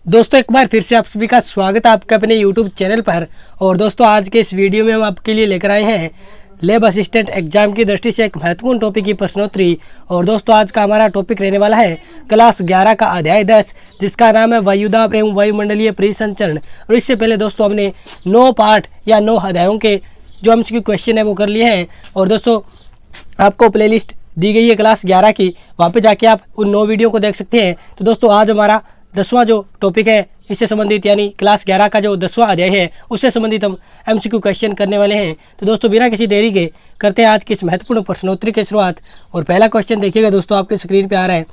दोस्तों एक बार फिर से आप सभी का स्वागत है आपके अपने YouTube चैनल पर। और दोस्तों आज के इस वीडियो में हम आपके लिए लेकर आए हैं लैब असिस्टेंट एग्जाम की दृष्टि से एक महत्वपूर्ण टॉपिक की प्रश्नोत्तरी। और दोस्तों आज का हमारा टॉपिक रहने वाला है क्लास 11 का अध्याय 10, जिसका नाम है वायुदाब एवं वायुमंडलीय परिसंचरण। और इससे पहले दोस्तों हमने 9 पार्ट या 9 अध्यायों के जो एमसीक्यू क्वेश्चन है वो कर लिए हैं। और दोस्तों आपको प्लेलिस्ट दी गई है क्लास 11 की, वहाँ पे जाके आप उन 9 वीडियो को देख सकते हैं। तो दोस्तों आज हमारा 10वां जो टॉपिक है इससे संबंधित यानी क्लास 11 का जो 10वां अध्याय है उससे संबंधित हम एमसीक्यू क्वेश्चन करने वाले हैं। तो दोस्तों बिना किसी देरी के करते हैं आज की इस महत्वपूर्ण प्रश्नोत्तरी की शुरुआत। और पहला क्वेश्चन देखिएगा दोस्तों, आपके स्क्रीन पे आ रहा है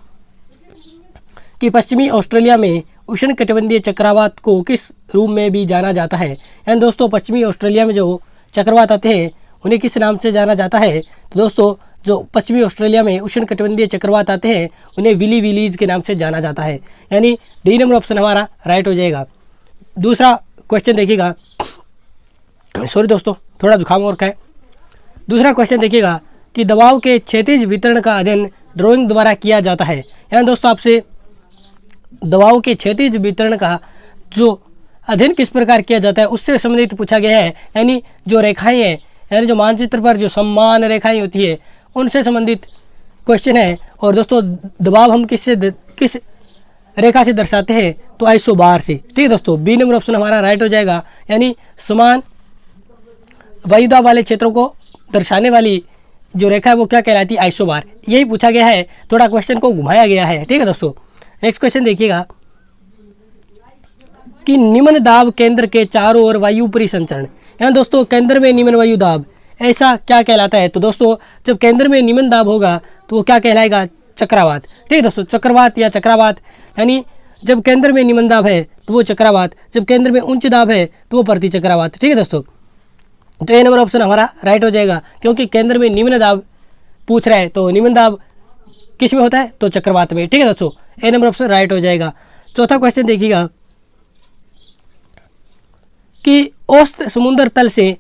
कि पश्चिमी ऑस्ट्रेलिया में उष्णकटिबंधीय चक्रवात को किस रूप में भी जाना जाता है। यानी दोस्तों पश्चिमी ऑस्ट्रेलिया में जो चक्रवात आते हैं उन्हें किस नाम से जाना जाता है। तो दोस्तों जो पश्चिमी ऑस्ट्रेलिया में उष्णकटिबंधीय चक्रवात आते हैं उन्हें विली विलीज के नाम से जाना जाता है, यानी डी नंबर ऑप्शन हमारा राइट हो जाएगा। दूसरा क्वेश्चन देखिएगा, सॉरी दोस्तों थोड़ा जुकाम और का है। दूसरा क्वेश्चन देखिएगा कि दबाव के क्षैतिज वितरण का अध्ययन ड्राइंग द्वारा किया जाता है। यानी दोस्तों आपसे दबाव के क्षैतिज वितरण का जो अध्ययन किस प्रकार किया जाता है उससे संबंधित पूछा गया है। यानी जो रेखाएं हैं, यानी जो मानचित्र पर जो समान रेखाएं होती है उनसे संबंधित क्वेश्चन है। और दोस्तों दबाव हम किस रेखा से दर्शाते हैं, तो आइसोबार से। ठीक है दोस्तों, बी नंबर ऑप्शन हमारा राइट हो जाएगा। यानी समान वायुदाब वाले क्षेत्रों को दर्शाने वाली जो रेखा है वो क्या कहलाती है, आइसोबार। यही पूछा गया है, थोड़ा क्वेश्चन को घुमाया गया है। ठीक है दोस्तों, नेक्स्ट क्वेश्चन देखिएगा कि निम्न दाब केंद्र के चारों ओर वायु परिसंचरण। यानी दोस्तों केंद्र में निम्न वायु दाब ऐसा क्या कहलाता है। तो दोस्तों जब केंद्र में निम्न दाब होगा तो वो क्या कहलाएगा, चक्रवात। ठीक है दोस्तों, चक्रवात या चक्रावात। यानी जब केंद्र में निम्न दाब है तो वो चक्रवात, जब केंद्र में उच्च दाब है तो वो प्रति चक्रवात। ठीक है दोस्तों, तो ए नंबर ऑप्शन हमारा राइट हो जाएगा, क्योंकि केंद्र में निम्न दाब पूछ रहा है तो निम्न दाब किस में होता है, तो चक्रवात में। ठीक है दोस्तों, ए नंबर ऑप्शन राइट हो जाएगा। चौथा क्वेश्चन देखिएगा कि औसत समुद्र तल से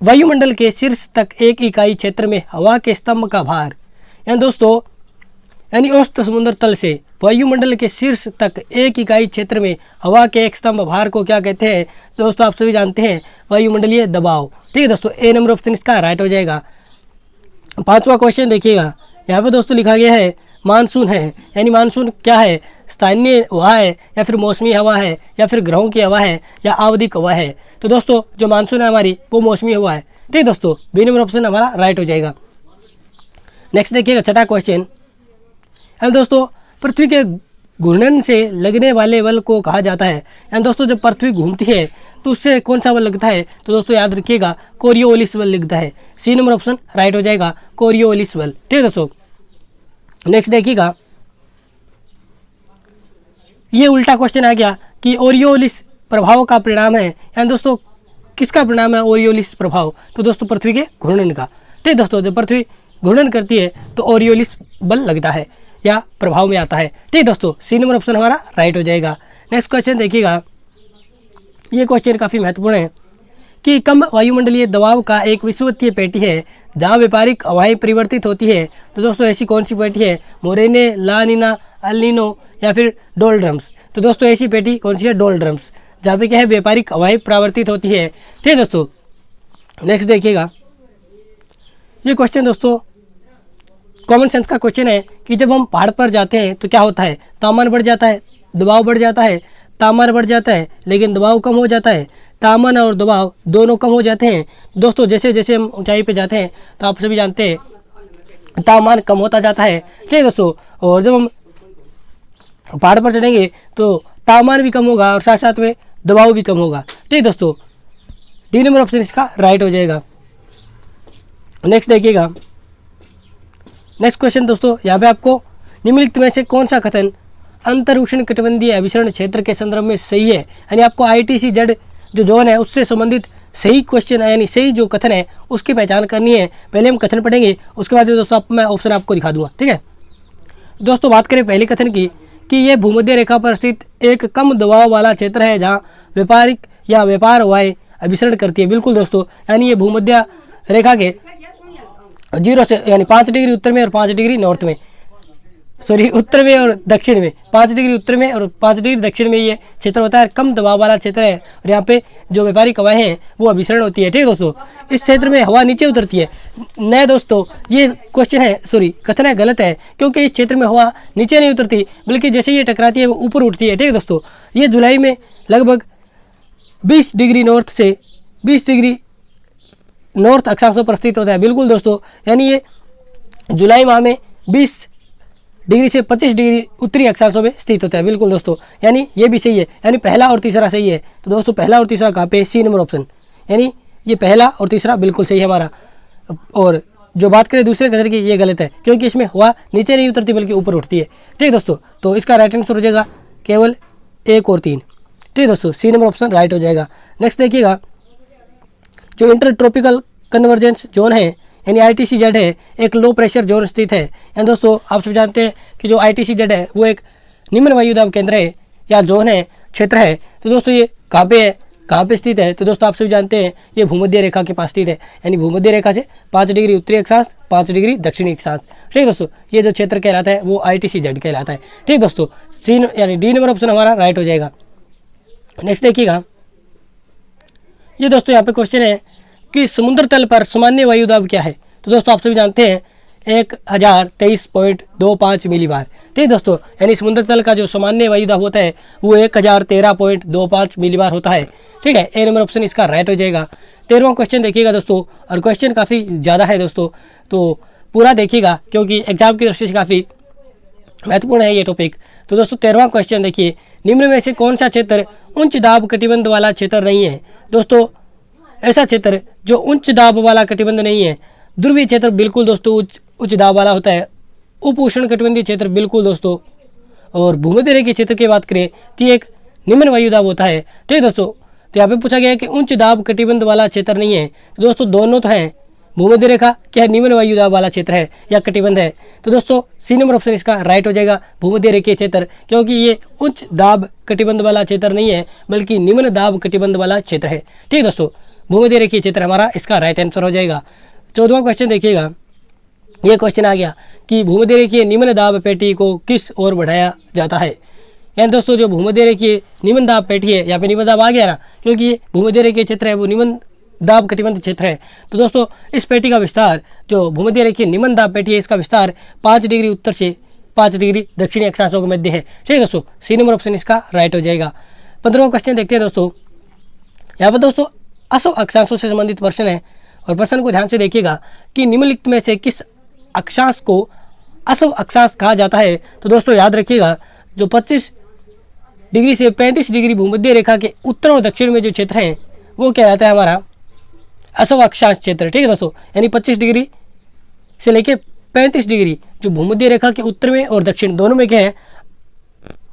वायुमंडल के शीर्ष तक एक इकाई क्षेत्र में हवा के स्तंभ का भार। यानी दोस्तों यानी औसत समुद्र तल से वायुमंडल के शीर्ष तक एक इकाई क्षेत्र में हवा के एक स्तंभ भार को क्या कहते हैं। दोस्तों आप सभी जानते हैं वायुमंडलीय दबाव। ठीक है दोस्तों, ए नंबर ऑप्शन इसका राइट हो जाएगा। 5वां क्वेश्चन देखिएगा, यहाँ पे दोस्तों लिखा गया है मानसून है। यानी मानसून क्या है, स्थानीय हवा है या फिर मौसमी हवा है या फिर ग्रहों की हवा है या आवधिक हवा है। तो दोस्तों जो मानसून है हमारी वो मौसमी हवा है। ठीक है दोस्तों, बी नंबर ऑप्शन हमारा राइट हो जाएगा। नेक्स्ट देखिएगा छठा क्वेश्चन है दोस्तों, पृथ्वी के घूर्णन से लगने वाले बल को कहा जाता है। यानी दोस्तों जब पृथ्वी घूमती है तो उससे कौन सा बल लगता है, तो दोस्तों याद रखिएगा कोरियोलिस बल लगता है। सी नंबर ऑप्शन राइट हो जाएगा, कोरियोलिस बल। ठीक है दोस्तों, नेक्स्ट देखिएगा ये उल्टा क्वेश्चन आ गया कि ओरियोलिस प्रभाव का परिणाम है। यानी दोस्तों किसका परिणाम है ओरियोलिस प्रभाव, तो दोस्तों पृथ्वी के घूर्णन का। ठीक दोस्तों, जब पृथ्वी घूर्णन करती है तो ओरियोलिस बल लगता है या प्रभाव में आता है। ठीक दोस्तों, सी नंबर ऑप्शन हमारा राइट हो जाएगा। नेक्स्ट क्वेश्चन देखिएगा, ये क्वेश्चन काफ़ी महत्वपूर्ण है कि कम वायुमंडलीय दबाव का एक विषुवतीय पेटी है जहाँ व्यापारिक हवाएं परिवर्तित होती है। तो दोस्तों ऐसी कौन सी पेटी है, मोरेने, ला नीना, अल नीनो या फिर डोलड्रम्स। तो दोस्तों ऐसी पेटी कौन सी है, डोलड्रम्स, जहाँ पे क्या है व्यापारिक हवाएं परावर्तित होती है। ठीक है दोस्तों, नेक्स्ट देखिएगा ये क्वेश्चन दोस्तों कॉमन सेंस का क्वेश्चन है कि जब हम पहाड़ पर जाते हैं तो क्या होता है, तापमान बढ़ जाता है, दबाव बढ़ जाता है। तापमान बढ़ जाता है लेकिन दबाव कम हो जाता है, तापमान और दबाव दोनों कम हो जाते हैं। दोस्तों जैसे जैसे हम ऊंचाई पे जाते हैं तो आप सभी जानते हैं तापमान कम होता जाता है। ठीक है दोस्तों, और जब हम पहाड़ पर चढ़ेंगे तो तापमान भी कम होगा और साथ साथ में दबाव भी कम होगा। ठीक दोस्तों, डी नंबर ऑप्शन इसका राइट हो जाएगा। नेक्स्ट देखिएगा, नेक्स्ट क्वेश्चन दोस्तों यहाँ पे आपको निम्नलिखित में से कौन सा कथन अंतर उष्णकटिबंधीय अभिसरण क्षेत्र के संदर्भ में सही है। यानी आपको ITC-Z जो जोन है उससे संबंधित सही क्वेश्चन है, यानी सही जो कथन है उसकी पहचान करनी है। पहले हम कथन पढ़ेंगे, उसके बाद दोस्तों मैं ऑप्शन आपको दिखा दूंगा। ठीक है दोस्तों, बात करें पहले कथन की कि यह भूमध्य रेखा पर स्थित एक कम दबाव वाला क्षेत्र है जहाँ व्यापारिक या व्यापार हवाएं अभिसरण करती है। बिल्कुल दोस्तों, यानी ये भूमध्य रेखा के 0 से यानी 5 डिग्री उत्तर में और 5 डिग्री नॉर्थ में सॉरी उत्तर में और दक्षिण में 5 डिग्री उत्तर में और 5 डिग्री दक्षिण में ये क्षेत्र होता है। कम दबाव वाला क्षेत्र है और यहाँ पे जो व्यापारिक हवाएं हैं वो अभिसरण होती है। ठीक है दोस्तों, इस क्षेत्र में हवा नीचे उतरती है। नहीं दोस्तों, ये क्वेश्चन है, सॉरी कथन है गलत है, क्योंकि इस क्षेत्र में हवा नीचे नहीं उतरती बल्कि जैसे ये टकराती है वो ऊपर उठती है। ठीक है दोस्तों, ये जुलाई में लगभग 20 डिग्री नॉर्थ से 20 डिग्री नॉर्थ अक्षांशों पर स्थित होता है। बिल्कुल दोस्तों, यानी ये जुलाई माह में 20 डिग्री से 25 डिग्री उत्तरी अक्षांशों में स्थित होता है। बिल्कुल दोस्तों, यानी ये भी सही है, यानी पहला और तीसरा सही है। तो दोस्तों पहला और तीसरा कहाँ पे? सी नंबर ऑप्शन, यानी ये पहला और तीसरा बिल्कुल सही है हमारा। और जो बात करें दूसरे कथन की, ये गलत है, क्योंकि इसमें हवा नीचे नहीं उतरती बल्कि ऊपर उठती है। ठीक है दोस्तों, तो इसका राइट आंसर हो जाएगा केवल 1 और 3। ठीक है दोस्तों, सी नंबर ऑप्शन राइट हो जाएगा। नेक्स्ट देखिएगा, जो इंटर ट्रॉपिकल कन्वर्जेंस जोन है यानी ITCZ है, एक लो प्रेशर जोन स्थित है। यानी दोस्तों आप सब जानते हैं कि जो ITCZ है वो एक निम्न वायुदाब केंद्र है या जोन है, क्षेत्र है। तो दोस्तों ये कहाँ पे है, कहाँ पे स्थित है? तो दोस्तों आप सभी जानते हैं ये भूमध्य रेखा के पास स्थित है, यानी भूमध्य रेखा से 5 डिग्री उत्तरी अक्षांश 5 डिग्री दक्षिणी अक्षांश। ठीक है दोस्तों, ये जो क्षेत्र कहलाता है वो ITCZ कहलाता है। ठीक दोस्तों, सी यानी डी नंबर ऑप्शन हमारा राइट हो जाएगा। नेक्स्ट देखिएगा, ये दोस्तों यहाँ पे क्वेश्चन है कि समुद्र तल पर सामान्य वायुदाब क्या है? तो दोस्तों आप सभी जानते हैं 1023.25 मिलीबार। ठीक है दोस्तों, यानी समुद्र तल का जो सामान्य वायुदाब होता है वो 1013.25 मिलीबार होता है। ठीक है, ए नंबर ऑप्शन इसका राइट हो जाएगा। 13वां क्वेश्चन देखिएगा दोस्तों, और क्वेश्चन काफ़ी ज़्यादा है दोस्तों, तो पूरा देखिएगा क्योंकि एग्जाम की दृष्टि से काफ़ी महत्वपूर्ण है ये टॉपिक। तो दोस्तों 13वां क्वेश्चन देखिए, निम्न में से कौन सा क्षेत्र उच्च दाब कटिबंध वाला क्षेत्र नहीं है? दोस्तों ऐसा क्षेत्र जो उच्च दाब वाला कटिबंध नहीं है, ध्रुवीय क्षेत्र बिल्कुल दोस्तों उच्च दाब वाला होता है। उप उष्ण कटिबंधीय क्षेत्र बिल्कुल दोस्तों, और भूमध्य रेखा के क्षेत्र की बात करें तो एक निम्न वायुदाब होता है। ठीक है दोस्तों, तो यहाँ पे पूछा गया है कि उच्च दाब कटिबंध वाला क्षेत्र नहीं है। तो दोस्तों दोनों तो हैं, भूमध्य रेखा क्या निम्न वायुदाब वाला क्षेत्र है या कटिबंध है? तो दोस्तों सी नंबर ऑप्शन इसका राइट हो जाएगा, भूमध्य रेखीय क्षेत्र, क्योंकि ये उच्च दाब कटिबंध वाला क्षेत्र नहीं है बल्कि निम्न दाब कटिबंध वाला क्षेत्र है। ठीक है दोस्तों, भूमध्य रेखीय क्षेत्र हमारा इसका राइट आंसर हो जाएगा। 14वां क्वेश्चन देखिएगा, ये क्वेश्चन आ गया कि भूमध्य रेखीय निम्न दाब पेटी को किस ओर बढ़ाया जाता है? यानी दोस्तों जो भूमध्य रेखीय निम्न दाब पेटी है, यहाँ पे निम्न दाब आ गया ना, क्योंकि ये भूमध्य रेखीय क्षेत्र है वो निम्न दाब कटिबंध क्षेत्र है। तो दोस्तों इस पेटी का विस्तार, जो भूमध्य रेखीय निम्न दाब पेटी है, इसका विस्तार 5 डिग्री उत्तर से 5 डिग्री दक्षिणी अक्षांशों के मध्य है। ठीक है दोस्तों, सी नंबर ऑप्शन इसका राइट हो जाएगा। 15वां क्वेश्चन देखते हैं दोस्तों, यहाँ पर दोस्तों असव अक्षांशों से संबंधित प्रश्न है, और प्रश्न को ध्यान से देखिएगा कि निम्नलिखित में से किस अक्षांश को असव अक्षांश कहा जाता है? तो दोस्तों याद रखिएगा, जो 25 डिग्री से 35 डिग्री भूमध्य रेखा के उत्तर और दक्षिण में जो क्षेत्र है वो क्या रहता है हमारा असव अक्षांश क्षेत्र। ठीक है दोस्तों, यानी 25 डिग्री से लेके 35 डिग्री जो भूमध्य रेखा के उत्तर में और दक्षिण दोनों में क्या है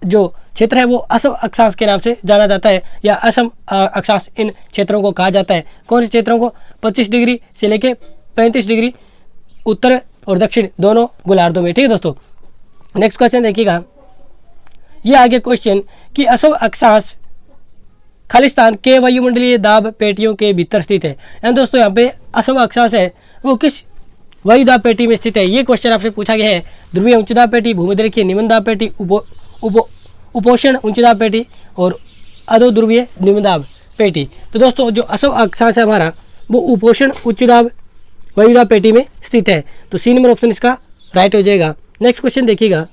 जो क्षेत्र है वो असम अक्षांश के नाम से जाना जाता है, या असम अक्षांश इन क्षेत्रों को कहा जाता है। कौन से क्षेत्रों को? 25 डिग्री से लेके 35 डिग्री उत्तर और दक्षिण दोनों गोलार्धों में। ठीक है दोस्तों, नेक्स्ट क्वेश्चन देखिएगा, ये आगे क्वेश्चन कि असम अक्षांश खालिस्तान के वायुमंडलीय दाब पेटियों के भीतर स्थित है। यानी दोस्तों यहाँ पे असम अक्षांश है वो किस वायुदाब पेटी में स्थित है? ये क्वेश्चन आपसे पूछा गया है। ध्रुवीय उच्च दाब पेटी, भूमध्य रेखीय निम्न दाब पेटी, उपोषण उच्च दाब पेटी और अधो ध्रुवीय निम्न दाब पेटी। तो दोस्तों जो असम अक्षांश है हमारा वो उपोषण उच्च दाब वायुदाब पेटी में स्थित है। तो सी नंबर ऑप्शन इसका राइट हो जाएगा। नेक्स्ट क्वेश्चन देखिएगा,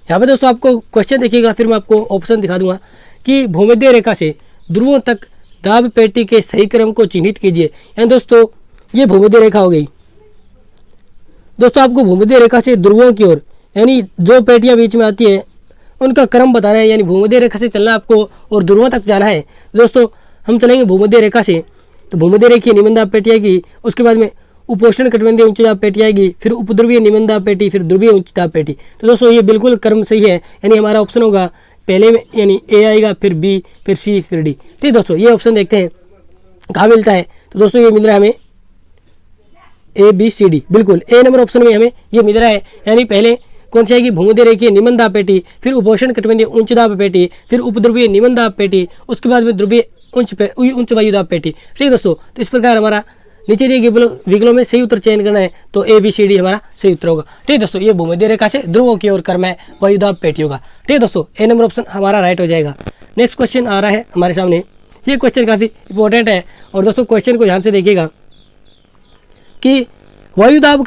यहाँ पे दोस्तों आपको क्वेश्चन देखिएगा फिर मैं आपको ऑप्शन दिखा दूंगा कि भूमध्य रेखा से ध्रुवों तक दाब पेटी के सही क्रम को चिन्हित कीजिए। यानी दोस्तों ये भूमध्य रेखा हो गई। दोस्तों आपको भूमध्य रेखा से ध्रुवों की ओर यानी जो पेटियां बीच में आती है उनका क्रम बताना है, यानी भूमध्य रेखा से चलना आपको और ध्रुवों तक जाना है। दोस्तों हम चलेंगे भूमध्य रेखा से, तो भूमध्य रेखीय निम्न दाब पेटी आएगी, उसके बाद में उपोषण कटिबंधीय उच्च दाब पेटी आएगी, फिर उपध्रुवीय निम्न दाब पेटी, फिर ध्रुवीय उच्च दाब पेटी। तो दोस्तों ये बिल्कुल क्रम सही है, यानी हमारा ऑप्शन होगा पहले में, यानी ए आएगा, फिर बी, फिर सी, फिर डी। ठीक दोस्तों, ये ऑप्शन देखते हैं कहाँ मिलता है। तो दोस्तों ये मिल रहा है हमें ए बी सी डी, बिल्कुल ए नंबर ऑप्शन में हमें ये मिल रहा है। यानी पहले कौन सी आएगी? भूमध्य रेखीय निम्न दाब पेटी, फिर उपोषण कटिबंधीय उच्च दाब पेटी, फिर उपध्रुवीय निम्न दाब पेटी, उसके बाद में ध्रुवीय उच्च वायु दाब पेटी। ठीक है दोस्तों, तो इस प्रकार हमारा नीचे दिए गए विकल्पों में सही उत्तर चयन करना है, तो ए बी सी डी हमारा सही उत्तर होगा। ठीक है दोस्तों, ये भूमध्य रेखा से ध्रुवों की ओर क्रम है वायुदाब पेटी होगा। ठीक है दोस्तों, ए नंबर ऑप्शन हमारा राइट हो जाएगा। नेक्स्ट क्वेश्चन आ रहा है हमारे सामने, ये क्वेश्चन काफ़ी इंपॉर्टेंट है और दोस्तों क्वेश्चन को ध्यान से देखिएगा कि वायुदाब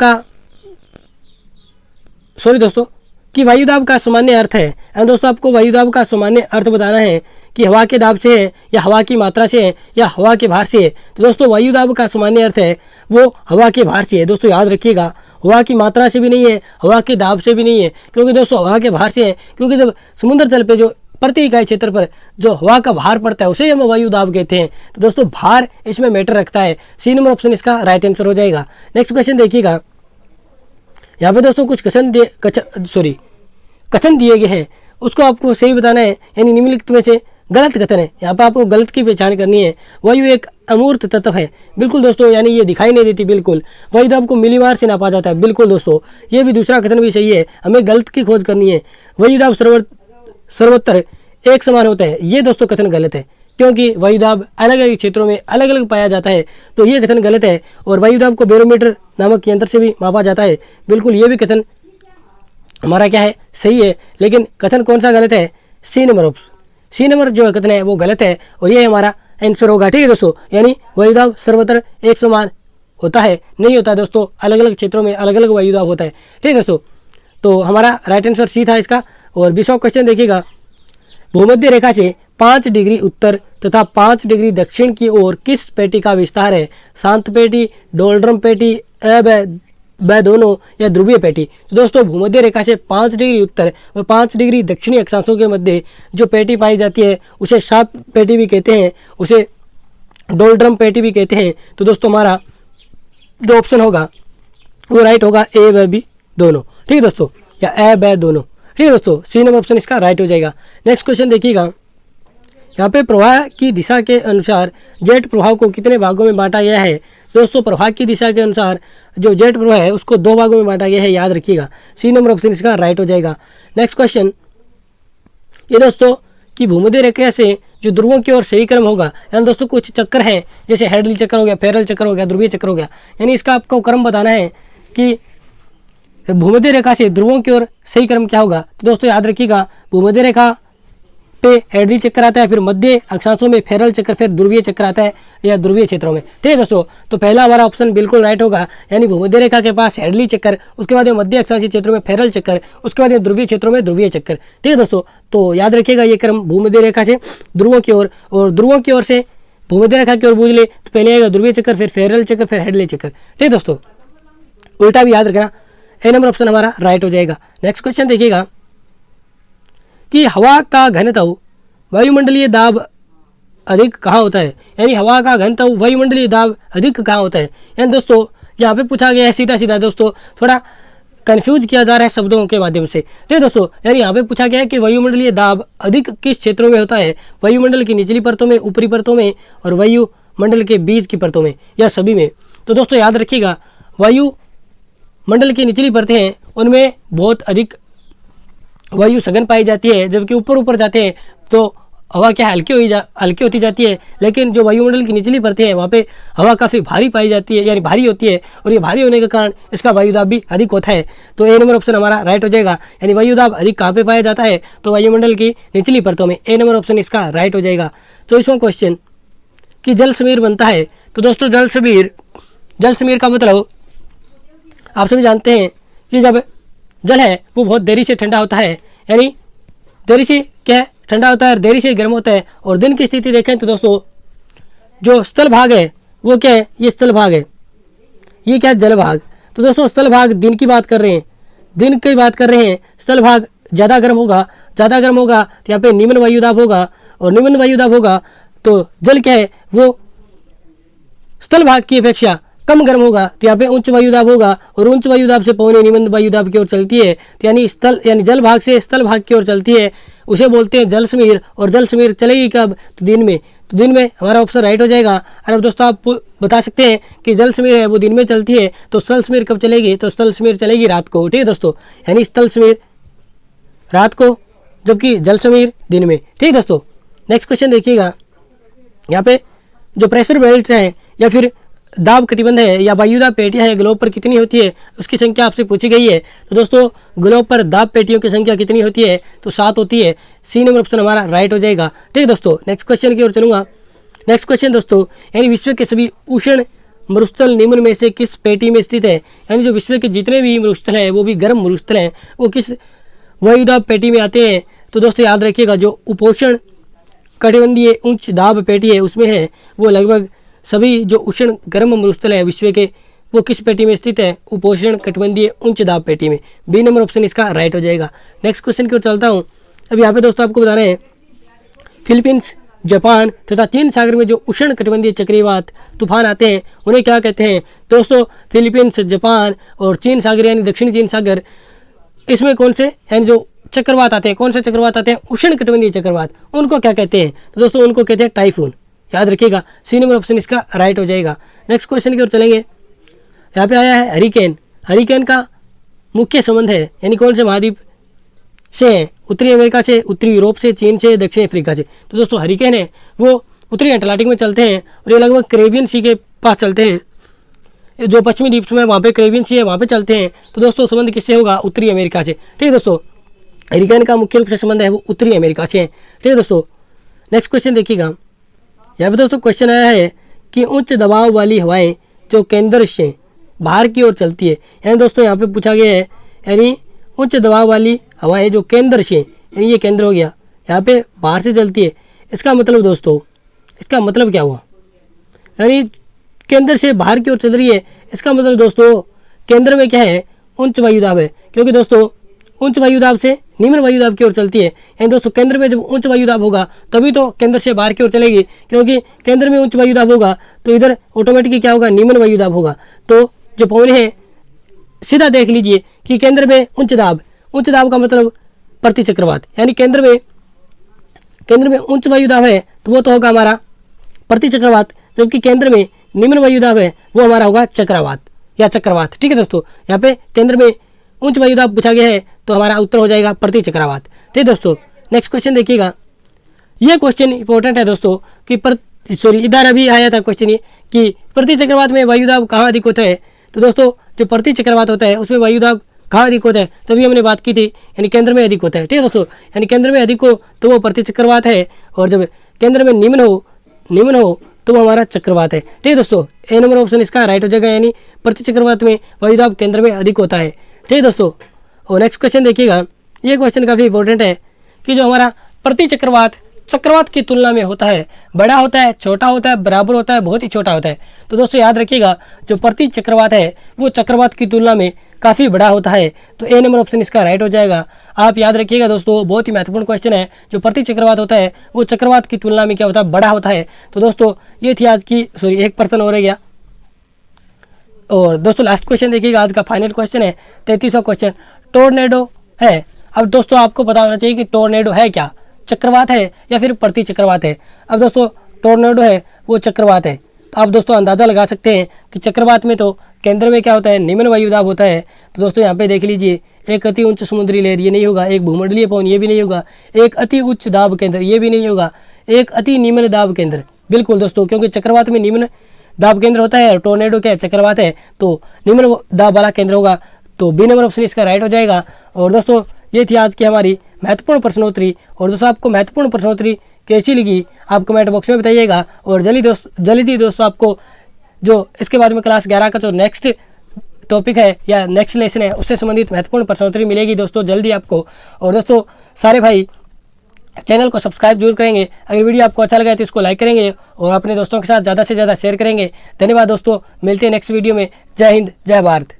का सामान्य अर्थ है। एंड दोस्तों आपको वायुदाब का सामान्य अर्थ बताना है कि हवा के दाब से है या हवा की मात्रा से है या हवा के भार से है। तो दोस्तों वायुदाब का सामान्य अर्थ है वो हवा के भार से है। दोस्तों याद रखिएगा, हवा की मात्रा से भी नहीं है, हवा के दाब से भी नहीं है, क्योंकि दोस्तों हवा के भार से है, क्योंकि जब समुद्र तल पे जो प्रति इकाई क्षेत्र पर जो हवा का भार पड़ता है उसे हम वायुदाब कहते हैं। तो दोस्तों भार इसमें मैटर रखता है। सी नंबर ऑप्शन इसका राइट आंसर हो जाएगा। नेक्स्ट क्वेश्चन देखिएगा, यहाँ पे दोस्तों कुछ कथन दिए गए हैं, उसको आपको सही बताना है, यानी निम्नलिखित में से गलत कथन है। यहाँ पे आपको गलत की पहचान करनी है। वायु एक अमूर्त तत्व है, बिल्कुल दोस्तों, यानी ये दिखाई नहीं देती। बिल्कुल वायुदाब को मिलीबार से नापा जाता है, बिल्कुल दोस्तों, ये भी दूसरा कथन भी सही है। हमें गलत की खोज करनी है। वायुदाब सर्वत्र एक समान होता है, ये दोस्तों कथन गलत है, क्योंकि वायुदाब अलग अलग क्षेत्रों में अलग अलग पाया जाता है, तो ये कथन गलत है। और वायुदाब को बैरोमीटर नामक यंत्र से भी मापा जाता है, बिल्कुल ये भी कथन हमारा क्या है, सही है। लेकिन कथन कौन सा गलत है, सी नंबर जो कथन है वो गलत है और ये हमारा आंसर होगा। ठीक है दोस्तों, यानी वायुदाब सर्वत्र एक समान होता है, नहीं होता दोस्तों, अलग अलग क्षेत्रों में अलग अलग वायुदाब होता है। ठीक है दोस्तों, तो हमारा राइट आंसर सी था इसका। और 20वां क्वेश्चन देखिएगा, भूमध्य रेखा से 5 डिग्री उत्तर तथा 5 डिग्री दक्षिण की ओर किस पेटी का विस्तार है? शांत पेटी, डोलड्रम पेटी, ब दोनों या ध्रुवीय पेटी। तो दोस्तों भूमध्य रेखा से 5 डिग्री उत्तर व 5 डिग्री दक्षिणी अक्षांशों के मध्य जो पेटी पाई जाती है उसे शांत पेटी भी कहते हैं, उसे डोलड्रम पेटी भी कहते हैं। तो दोस्तों हमारा जो ऑप्शन होगा वो राइट होगा, ए व बी दोनों। ठीक है दोस्तों, या ए ब दोनों। ठीक है दोस्तों, सी नंबर ऑप्शन इसका राइट हो जाएगा। नेक्स्ट क्वेश्चन देखिएगा, यहाँ पे प्रवाह की दिशा के अनुसार जेट प्रवाह को कितने भागों में बांटा गया है? दोस्तों प्रवाह की दिशा के अनुसार जो जेट प्रवाह है उसको 2 भागों में बांटा गया है, याद रखिएगा। सी नंबर ऑप्शन इसका राइट हो जाएगा। नेक्स्ट क्वेश्चन ये दोस्तों कि भूमध्य रेखा से जो ध्रुवों की ओर सही क्रम होगा, यानी दोस्तों कुछ चक्कर हैं, जैसे हेडल चक्कर हो गया, फेरल चक्कर हो गया, ध्रुवीय चक्कर हो गया, यानी इसका आपको क्रम बताना है कि भूमध्य रेखा से ध्रुवों की ओर सही क्रम क्या होगा। तो दोस्तों याद रखिएगा, भूमध्य रेखा पे हेडली चक्कर आता है, फिर मध्य अक्षांशों में फेरल चक्कर, फिर ध्रुवीय चक्कर आता है या ध्रुवीय क्षेत्रों में। ठीक है दोस्तों, तो पहला हमारा ऑप्शन बिल्कुल राइट होगा, यानी भूमध्य रेखा के पास हेडली चक्कर, उसके बाद मध्य अक्षांशीय क्षेत्रों में फेरल चक्कर, उसके बाद ध्रुवीय क्षेत्रों में ध्रुवीय चक्कर। ठीक है दोस्तों, तो याद रखिएगा ये क्रम भूमध्य रेखा से ध्रुवों की ओर और ध्रुवों की ओर से भूमध्य रेखा की ओर बूझ ले तो पहले आएगा ध्रुवीय चक्कर, फिर फेरल चक्कर, फिर हेडली चक्कर। ठीक है दोस्तों, उल्टा भी याद रखना। ए नंबर ऑप्शन हमारा राइट हो जाएगा। नेक्स्ट क्वेश्चन देखिएगा कि हवा का घनत्व वायुमंडलीय दाब अधिक कहाँ होता है? यानी हवा का घनत्व वायुमंडलीय दाब अधिक कहाँ होता है? यानी दोस्तों यहाँ पे पूछा गया है सीधा सीधा, दोस्तों थोड़ा कंफ्यूज किया जा रहा है शब्दों के माध्यम से। ठीक है दोस्तों, यानी यहाँ पे पूछा गया है कि वायुमंडलीय दाब अधिक किस क्षेत्रों में होता है? वायुमंडल की निचली परतों में, ऊपरी परतों में और वायुमंडल के बीच की परतों में या सभी में? तो दोस्तों याद रखिएगा, वायुमंडल की निचली परतें हैं उनमें बहुत अधिक वायु सघन पाई जाती है, जबकि ऊपर जाते हैं तो हवा क्या हल्की होती जाती है। लेकिन जो वायुमंडल की निचली परतें हैं वहाँ पे हवा काफ़ी भारी पाई जाती है, यानी भारी होती है, और ये भारी होने के कारण इसका वायुदाब भी अधिक होता है। तो ए नंबर ऑप्शन हमारा राइट हो जाएगा, यानी वायुदाब अधिक कहाँ पे पाया जाता है? तो वायुमंडल की निचली परतों में। ए नंबर ऑप्शन इसका राइट हो जाएगा। 24वां क्वेश्चन कि जल समीर बनता है। तो दोस्तों जल समीर का मतलब आप सभी जानते हैं कि जब जल है वो बहुत देरी से ठंडा होता है, यानी देरी से क्या है, ठंडा होता है, देरी से गर्म होता है। और दिन की स्थिति देखें तो दोस्तों जो स्थल भाग है वो क्या है, ये स्थल भाग है, ये क्या है, जल भाग। तो दोस्तों स्थल भाग दिन की बात कर रहे हैं, स्थल भाग ज़्यादा गर्म होगा तो यहाँ पे निम्न वायुदाब होगा, और निम्न वायुदाब होगा तो जल क्या है वो स्थल भाग की अपेक्षा कम गर्म होगा, तो यहाँ पे उच्च वायुदाब होगा, और उच्च वायुदाब से पौने निम्न वायुदाब की ओर चलती है, तो यानी जल भाग से स्थल भाग की ओर चलती है, उसे बोलते हैं जल समीर। और जल समीर चलेगी कब? तो दिन में हमारा ऑप्शन राइट हो जाएगा। और अब दोस्तों आप बता सकते हैं कि जल समीर है वो दिन में चलती है, तो स्थल समीर कब चलेगी? तो स्थल समीर चलेगी रात को। ठीक है दोस्तों, यानी स्थल समीर रात को जबकि जल समीर दिन में। ठीक है दोस्तों, नेक्स्ट क्वेश्चन देखिएगा, यहाँ पे जो प्रेशर बेल्ट हैं या फिर दाब कटिबंध है या वायुदाब पेटियां है ग्लोब पर कितनी होती है, उसकी संख्या आपसे पूछी गई है। तो दोस्तों ग्लोब पर दाब पेटियों की संख्या कितनी होती है, तो 7 होती है। सी नंबर ऑप्शन हमारा राइट हो जाएगा। ठीक है दोस्तों, नेक्स्ट क्वेश्चन की ओर चलूंगा। नेक्स्ट क्वेश्चन दोस्तों, यानी विश्व के सभी उष्ण मरुस्थल निम्न में से किस पेटी में स्थित है, यानी जो विश्व के जितने भी मरुस्थल हैं वो भी गर्म मरुस्थल हैं, वो किस वायुदाब पेटी में आते हैं। तो दोस्तों याद रखिएगा, जो उपोष्ण कटिबंधीय उच्च दाब पेटी है उसमें है वो लगभग सभी जो उष्ण गर्म मरुस्थल है विश्व के, वो किस पेटी में स्थित है, उपोष्ण कटिबंधीय उच्च दाब पेटी में। बी नंबर ऑप्शन इसका राइट हो जाएगा। नेक्स्ट क्वेश्चन की ओर चलता हूँ। अब यहाँ पे दोस्तों आपको बताना है, फिलीपींस, जापान तथा चीन सागर में जो उष्ण कटिबंधीय चक्रवात तूफान आते हैं उन्हें क्या कहते हैं। दोस्तों फिलीपींस, जापान और चीन सागर यानी दक्षिणी चीन सागर, इसमें कौन से यानी जो चक्रवात आते हैं, कौन से चक्रवात आते हैं, उष्ण कटिबंधीय चक्रवात, उनको क्या कहते हैं। तो दोस्तों उनको कहते हैं टाइफून। याद रखिएगा, सी नंबर ऑप्शन इसका राइट हो जाएगा। नेक्स्ट क्वेश्चन की ओर चलेंगे। यहाँ पे आया है हरिकेन। हरिकेन का मुख्य संबंध है यानी कौन से महाद्वीप से है, उत्तरी अमेरिका से, उत्तरी यूरोप से, चीन से, दक्षिण अफ्रीका से। तो दोस्तों हरिकेन है वो उत्तरी अटलांटिक में चलते हैं और ये लगभग कैरेबियन सी के पास चलते हैं। जो पश्चिमी द्वीप में वहाँ पे कैरेबियन सी है वहाँ पे चलते हैं। तो दोस्तों संबंध किससे होगा, उत्तरी अमेरिका से। ठीक है दोस्तों, हरिकेन का मुख्य रूप से संबंध है वो उत्तरी अमेरिका से है। ठीक है दोस्तों, नेक्स्ट क्वेश्चन देखिएगा। यहाँ पे दोस्तों क्वेश्चन आया है कि उच्च दबाव वाली हवाएं जो केंद्र से बाहर की ओर चलती है, यानी दोस्तों यहाँ पे पूछा गया है, यानी उच्च दबाव वाली हवाएं जो केंद्र से, यानी ये केंद्र हो गया, यहाँ पे बाहर से चलती है, इसका मतलब दोस्तों, इसका मतलब क्या हुआ, यानी केंद्र से बाहर की ओर चल रही है, इसका मतलब दोस्तों केंद्र में क्या है, उच्च वायुदाब है। क्योंकि दोस्तों उच्च वायुदाब से निम्न वायुदाब की ओर चलती है, यानी दोस्तों केंद्र में जब उच्च वायुदाब होगा तभी तो केंद्र से बाहर की ओर चलेगी, क्योंकि केंद्र में उच्च वायुदाब होगा तो इधर ऑटोमेटिकली क्या होगा, निम्न वायुदाब होगा। तो जो पवन है सीधा देख लीजिए कि केंद्र में उच्च दाब, उच्च दाब का मतलब प्रति चक्रवात, यानी केंद्र में उच्च वायुदाब है तो वो तो होगा हमारा प्रति चक्रवात, जबकि केंद्र में निम्न वायुदाब है वो हमारा होगा चक्रवात या चक्रवात। ठीक है दोस्तों, यहाँ पे केंद्र में उच्च वायुदाब पूछा गया है तो हमारा उत्तर हो जाएगा प्रति चक्रवात। ठीक है दोस्तों, नेक्स्ट क्वेश्चन देखिएगा। ये क्वेश्चन इंपॉर्टेंट है दोस्तों कि इधर अभी आया था क्वेश्चन ये कि प्रति चक्रवात में वायुदाब कहाँ अधिक होता है। तो दोस्तों जो प्रति चक्रवात होता है उसमें वायुदाब कहाँ अधिक होता है, तभी हमने बात की थी, यानी केंद्र में अधिक होता है। ठीक है दोस्तों, यानी केंद्र में अधिक हो तो वो प्रति चक्रवात है, और जब केंद्र में निम्न हो तो वो हमारा चक्रवात है। ठीक है दोस्तों, ए नंबर ऑप्शन इसका राइट हो जाएगा, यानी प्रति चक्रवात में वायुदाब केंद्र में अधिक होता है। ठीक है दोस्तों, और नेक्स्ट क्वेश्चन देखिएगा। ये क्वेश्चन काफ़ी इंपॉर्टेंट है कि जो हमारा प्रति चक्रवात की तुलना में होता है, बड़ा होता है, छोटा होता है, बराबर होता है, बहुत ही छोटा होता है। तो दोस्तों याद रखिएगा, जो प्रति चक्रवात है वो चक्रवात की तुलना में काफ़ी बड़ा होता है। तो ए नंबर ऑप्शन इसका राइट हो जाएगा। आप याद रखिएगा दोस्तों, बहुत ही महत्वपूर्ण क्वेश्चन है। जो प्रति चक्रवात होता है वो चक्रवात की तुलना में क्या होता है, बड़ा होता है। तो दोस्तों ये थी आज की 1% हो रह गया। और दोस्तों लास्ट क्वेश्चन देखिएगा, आज का फाइनल क्वेश्चन है 33वां क्वेश्चन। टोर्नेडो है। अब दोस्तों आपको पता होना चाहिए कि टोर्नेडो है क्या, चक्रवात है या फिर प्रति चक्रवात है। अब दोस्तों टोर्नेडो है वो चक्रवात है, तो आप दोस्तों अंदाज़ा लगा सकते हैं कि चक्रवात में तो केंद्र में क्या होता है, निम्न वायुदाब होता है। तो दोस्तों यहाँ पे देख लीजिए, एक अति उच्च समुद्री लहर ये नहीं होगा, एक भूमंडलीय पवन ये भी नहीं होगा, एक अति उच्च दाब केंद्र ये भी नहीं होगा, एक अति निम्न दाब केंद्र, बिल्कुल दोस्तों, क्योंकि चक्रवात में निम्न दाब केंद्र होता है, टोर्नेडो क्या चक्रवात है तो निम्न दाब वाला केंद्र होगा। तो बी नंबर ऑप्शन इसका राइट हो जाएगा। और दोस्तों ये थी आज की हमारी महत्वपूर्ण प्रश्नोत्तरी। और दोस्तों आपको महत्वपूर्ण प्रश्नोत्तरी कैसी लगी आप कमेंट बॉक्स में बताइएगा। और जल्दी दोस्तों आपको जो इसके बाद में क्लास 11 का जो नेक्स्ट टॉपिक है या नेक्स्ट लेसन है उससे संबंधित महत्वपूर्ण प्रश्नोत्तरी मिलेगी दोस्तों जल्दी आपको। और दोस्तों सारे भाई चैनल को सब्सक्राइब जरूर करेंगे। अगर वीडियो आपको अच्छा लगा तो इसको लाइक करेंगे और अपने दोस्तों के साथ ज़्यादा से ज़्यादा शेयर करेंगे। धन्यवाद दोस्तों, मिलते हैं नेक्स्ट वीडियो में। जय हिंद, जय भारत।